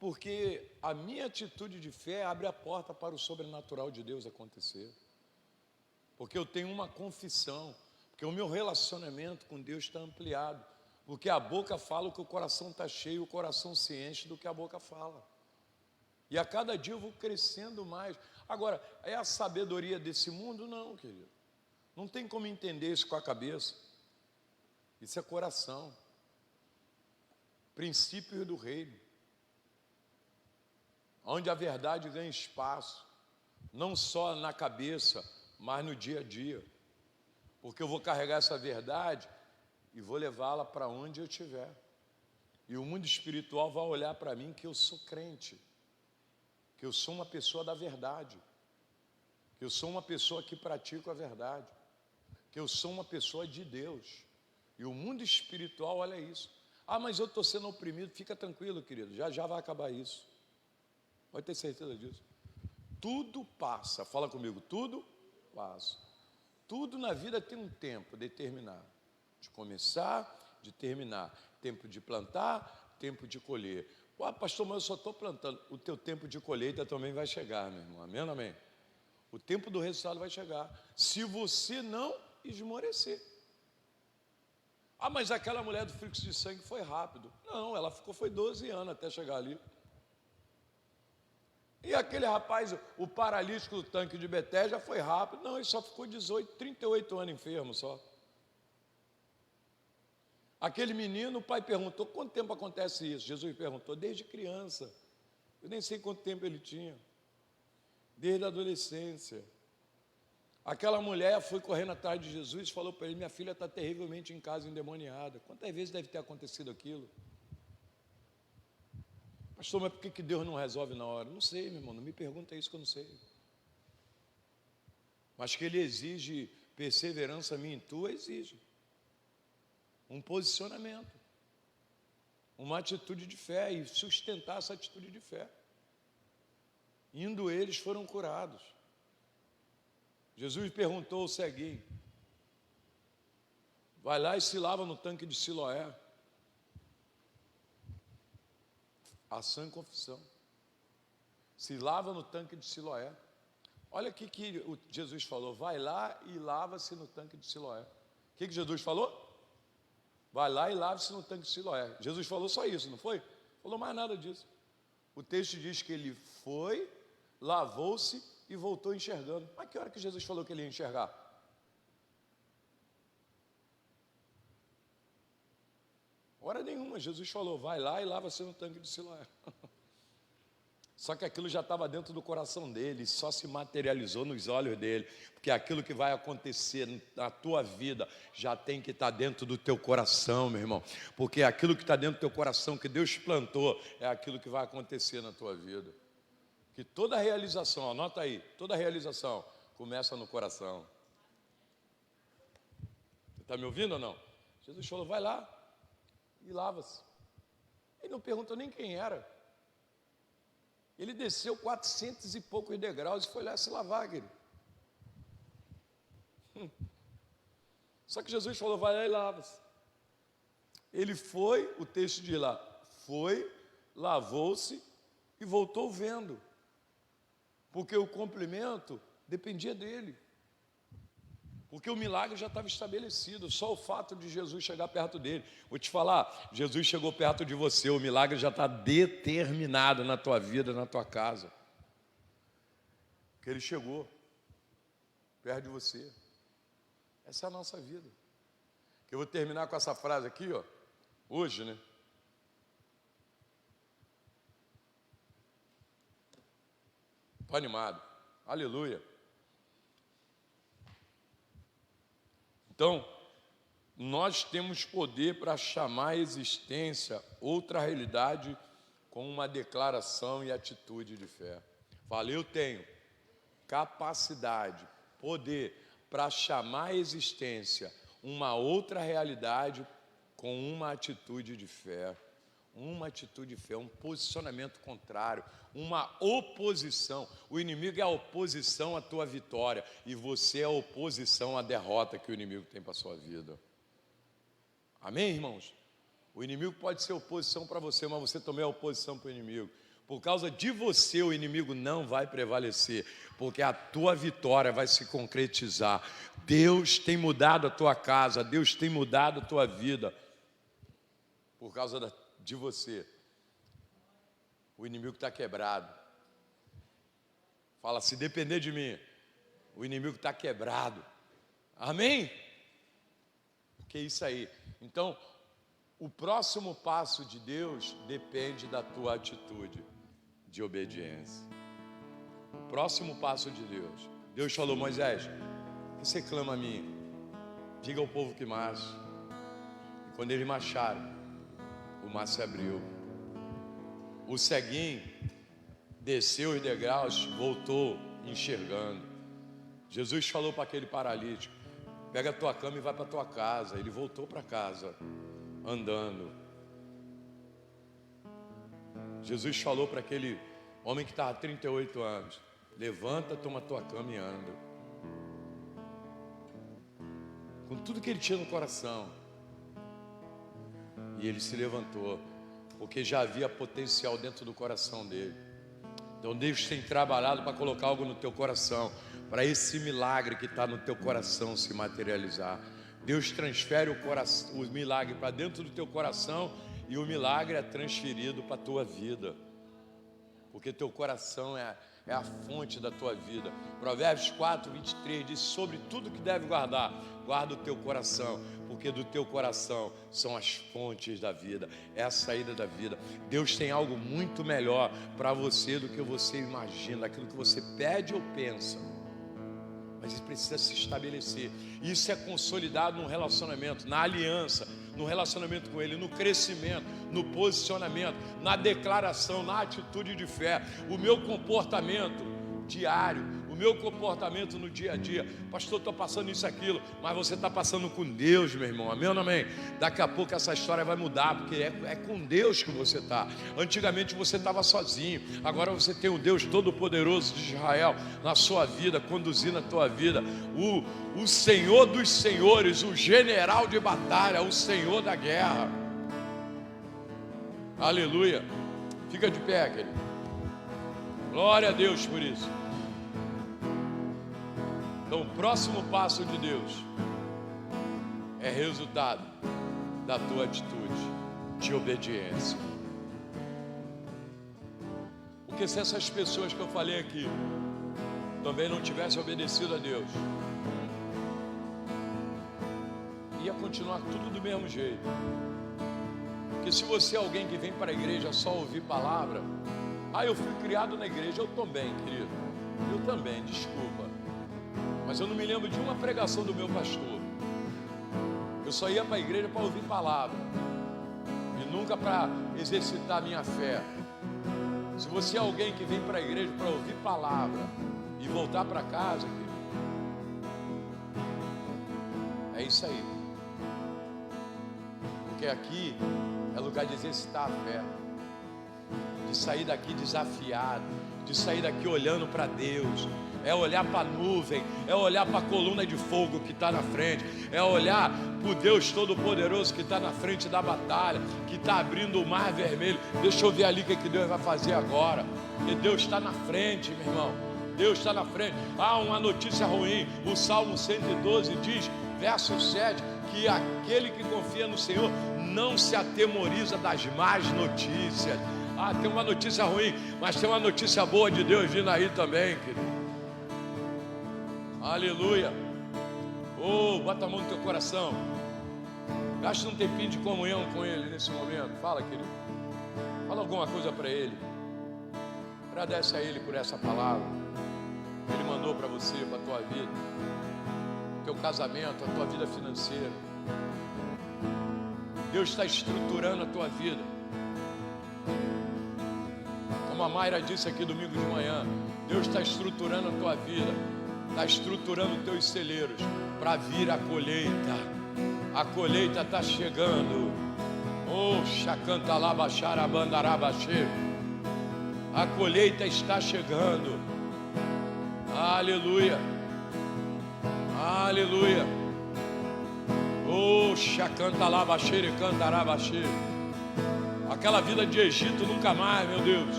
Porque a minha atitude de fé abre a porta para o sobrenatural de Deus acontecer. Porque eu tenho uma confissão, porque o meu relacionamento com Deus está ampliado. Porque a boca fala o que o coração está cheio, o coração se enche do que a boca fala. E a cada dia eu vou crescendo mais. Agora, é a sabedoria desse mundo? Não, querido. Não tem como entender isso com a cabeça. Isso é coração. Princípio do reino. Onde a verdade ganha espaço. Não só na cabeça, mas no dia a dia. Porque eu vou carregar essa verdade e vou levá-la para onde eu estiver. E o mundo espiritual vai olhar para mim que eu sou crente. Que eu sou uma pessoa da verdade. Que eu sou uma pessoa que pratico a verdade. Que eu sou uma pessoa de Deus. E o mundo espiritual olha isso. Ah, mas eu estou sendo oprimido. Fica tranquilo, querido, já vai acabar isso. Pode ter certeza disso. Tudo passa, fala comigo, tudo passa. Tudo na vida tem um tempo determinado. De começar, de terminar. Tempo de plantar, tempo de colher. Ah, pastor, mas eu só estou plantando. O teu tempo de colheita também vai chegar, meu irmão. Amém ou amém? O tempo do resultado vai chegar. Se você não esmorecer. Ah, mas aquela mulher do fluxo de sangue foi rápido. Não, ela foi 12 anos até chegar ali. E aquele rapaz, o paralítico do tanque de Betesda, foi rápido. Não, ele só ficou 38 anos enfermo só. Aquele menino, o pai perguntou: quanto tempo acontece isso? Jesus perguntou: desde criança. Eu nem sei quanto tempo ele tinha. Desde a adolescência. Aquela mulher foi correndo atrás de Jesus e falou para ele: minha filha está terrivelmente em casa endemoniada. Quantas vezes deve ter acontecido aquilo? Pastor, mas por que Deus não resolve na hora? Não sei, meu irmão, não me pergunta isso que eu não sei. Mas que Ele exige perseverança minha em tua, exige. Um posicionamento. Uma atitude de fé e sustentar essa atitude de fé. Indo eles foram curados. Jesus perguntou ao ceguinho: vai lá e se lava no tanque de Siloé. Ação e confissão. Se lava no tanque de Siloé. Olha o que Jesus falou: vai lá e lava-se no tanque de Siloé. O que Jesus falou? Vai lá e lave-se no tanque de Siloé. Jesus falou só isso, não foi? Falou mais nada disso. O texto diz que ele foi, lavou-se e voltou enxergando. Mas que hora que Jesus falou que ele ia enxergar? Hora nenhuma. Jesus falou: vai lá e lava-se no tanque de Siloé. Só que aquilo já estava dentro do coração dele, só se materializou nos olhos dele, porque aquilo que vai acontecer na tua vida já tem que estar dentro do teu coração, meu irmão, porque aquilo que está dentro do teu coração, que Deus plantou, é aquilo que vai acontecer na tua vida. Que toda realização, anota aí, toda realização começa no coração. Você está me ouvindo ou não? Jesus falou: vai lá e lava-se. Ele não perguntou nem quem era. Ele desceu 400 e poucos degraus e foi lá se lavar, querido. Só que Jesus falou: vai lá e lava-se. Ele foi, o texto diz lá, foi, lavou-se e voltou vendo. Porque o cumprimento dependia dele. Porque o milagre já estava estabelecido, só o fato de Jesus chegar perto dele. Vou te falar, Jesus chegou perto de você, o milagre já está determinado na tua vida, na tua casa. Porque ele chegou perto de você. Essa é a nossa vida. Eu vou terminar com essa frase aqui, ó, hoje, né? Estou animado. Aleluia. Então, nós temos poder para chamar à existência outra realidade com uma declaração e atitude de fé. Falei, eu tenho capacidade, poder para chamar à existência uma outra realidade com uma atitude de fé. Uma atitude de fé, um posicionamento contrário, uma oposição. O inimigo é a oposição à tua vitória e você é a oposição à derrota que o inimigo tem para a sua vida. Amém, irmãos? O inimigo pode ser oposição para você, mas você também é oposição para o inimigo. Por causa de você, o inimigo não vai prevalecer, porque a tua vitória vai se concretizar. Deus tem mudado a tua casa, Deus tem mudado a tua vida, por causa de você. O inimigo está quebrado. Fala, se depender de mim, o inimigo está quebrado. Amém? Que é isso aí. Então, o próximo passo de Deus depende da tua atitude de obediência. O próximo passo de Deus. Deus falou, Moisés, o que você clama a mim? Diga ao povo que marche. E quando eles marcharam, o mar se abriu. O ceguinho desceu os degraus, voltou enxergando. Jesus falou para aquele paralítico, pega a tua cama e vai para a tua casa. Ele voltou para casa, andando. Jesus falou para aquele homem que estava há 38 anos, levanta, toma a tua cama e anda. Com tudo que ele tinha no coração. E ele se levantou, porque já havia potencial dentro do coração dele. Então Deus tem trabalhado para colocar algo no teu coração, para esse milagre que está no teu coração se materializar. Deus transfere o milagre para dentro do teu coração e o milagre é transferido para a tua vida. Porque teu coração é a fonte da tua vida. Provérbios 4, 23 diz, sobre tudo que deve guardar, guarda o teu coração, porque do teu coração são as fontes da vida, é a saída da vida. Deus tem algo muito melhor para você do que você imagina, aquilo que você pede ou pensa. Mas isso precisa se estabelecer. Isso é consolidado no relacionamento, na aliança, no relacionamento com Ele, no crescimento, no posicionamento, na declaração, na atitude de fé. O meu comportamento diário, o meu comportamento no dia a dia. Pastor, estou passando isso, aquilo, mas você está passando com Deus, meu irmão. Amém ou não amém? Daqui a pouco essa história vai mudar, porque é com Deus que você está. Antigamente você estava sozinho, agora você tem o Deus Todo-Poderoso de Israel na sua vida, conduzindo a tua vida. O Senhor dos Senhores, o general de batalha, o Senhor da guerra. Aleluia. Fica de pé, querido. Glória a Deus por isso. Então, o próximo passo de Deus é resultado da tua atitude de obediência. Porque se essas pessoas que eu falei aqui também não tivessem obedecido a Deus, ia continuar tudo do mesmo jeito. Porque se você é alguém que vem para a igreja só ouvir palavra, eu fui criado na igreja, eu também, querido, eu também, desculpa, mas eu não me lembro de uma pregação do meu pastor. Eu só ia para a igreja para ouvir palavra e nunca para exercitar a minha fé. Se você é alguém que vem para a igreja para ouvir palavra e voltar para casa, querido, é isso aí. Porque aqui é lugar de exercitar a fé, de sair daqui desafiado, de sair daqui olhando para Deus. É olhar para a nuvem, é olhar para a coluna de fogo que está na frente, é olhar para o Deus Todo-Poderoso que está na frente da batalha, que está abrindo o mar vermelho. Deixa eu ver ali o que Deus vai fazer agora, porque Deus está na frente, meu irmão. Deus está na frente. Uma notícia ruim. O Salmo 112 diz, verso 7, que aquele que confia no Senhor não se atemoriza das más notícias. Tem uma notícia ruim, mas tem uma notícia boa de Deus vindo aí também, querido. Aleluia. Bota a mão no teu coração. Gasta um tempinho de comunhão com Ele nesse momento. Fala, querido. Fala alguma coisa para Ele. Agradece a Ele por essa palavra que Ele mandou para você, para a tua vida, teu casamento, a tua vida financeira. Deus está estruturando a tua vida. Como a Mayra disse aqui domingo de manhã, Deus está estruturando a tua vida, está estruturando os teus celeiros para vir a colheita. A colheita está chegando. A colheita está chegando. Aleluia. Aleluia. Aquela vida de Egito nunca mais, meu Deus.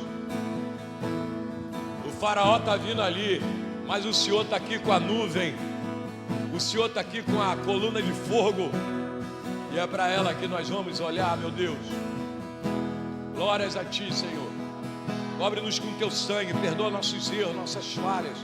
O faraó está vindo ali, mas o Senhor está aqui com a nuvem. O Senhor está aqui com a coluna de fogo. E é para ela que nós vamos olhar, meu Deus. Glórias a Ti, Senhor. Cobre-nos com Teu sangue, perdoa nossos erros, nossas falhas.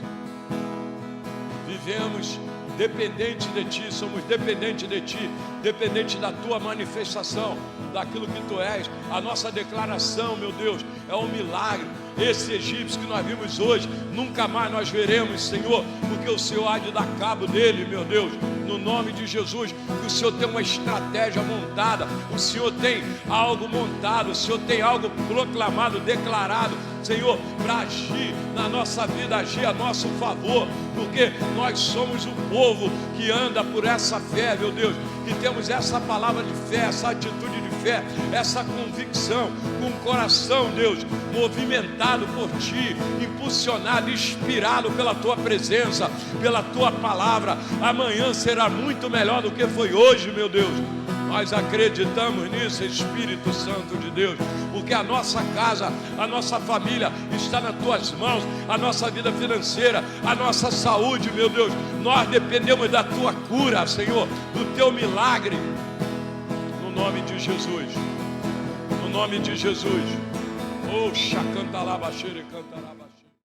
Vivemos dependente de Ti, somos dependentes de Ti, dependente da Tua manifestação, daquilo que Tu és. A nossa declaração, meu Deus, é um milagre. Esse egípcio que nós vimos hoje, nunca mais nós veremos, Senhor, porque o Senhor há de dar cabo dele, meu Deus, no nome de Jesus. Que o Senhor tem uma estratégia montada, o Senhor tem algo montado, o Senhor tem algo proclamado, declarado, Senhor, para agir na nossa vida, agir a nosso favor, porque nós somos o povo que anda por essa fé, meu Deus, que temos essa palavra de fé, essa atitude de fé, essa convicção, com o coração, Deus, movimentado por Ti, impulsionado, inspirado pela Tua presença, pela Tua palavra. Amanhã será muito melhor do que foi hoje, meu Deus. Nós acreditamos nisso, Espírito Santo de Deus, porque a nossa casa, a nossa família está nas Tuas mãos, a nossa vida financeira, a nossa saúde, meu Deus, nós dependemos da Tua cura, Senhor, do Teu milagre, no nome de Jesus, no nome de Jesus. Canta lá, baixeira, canta lá.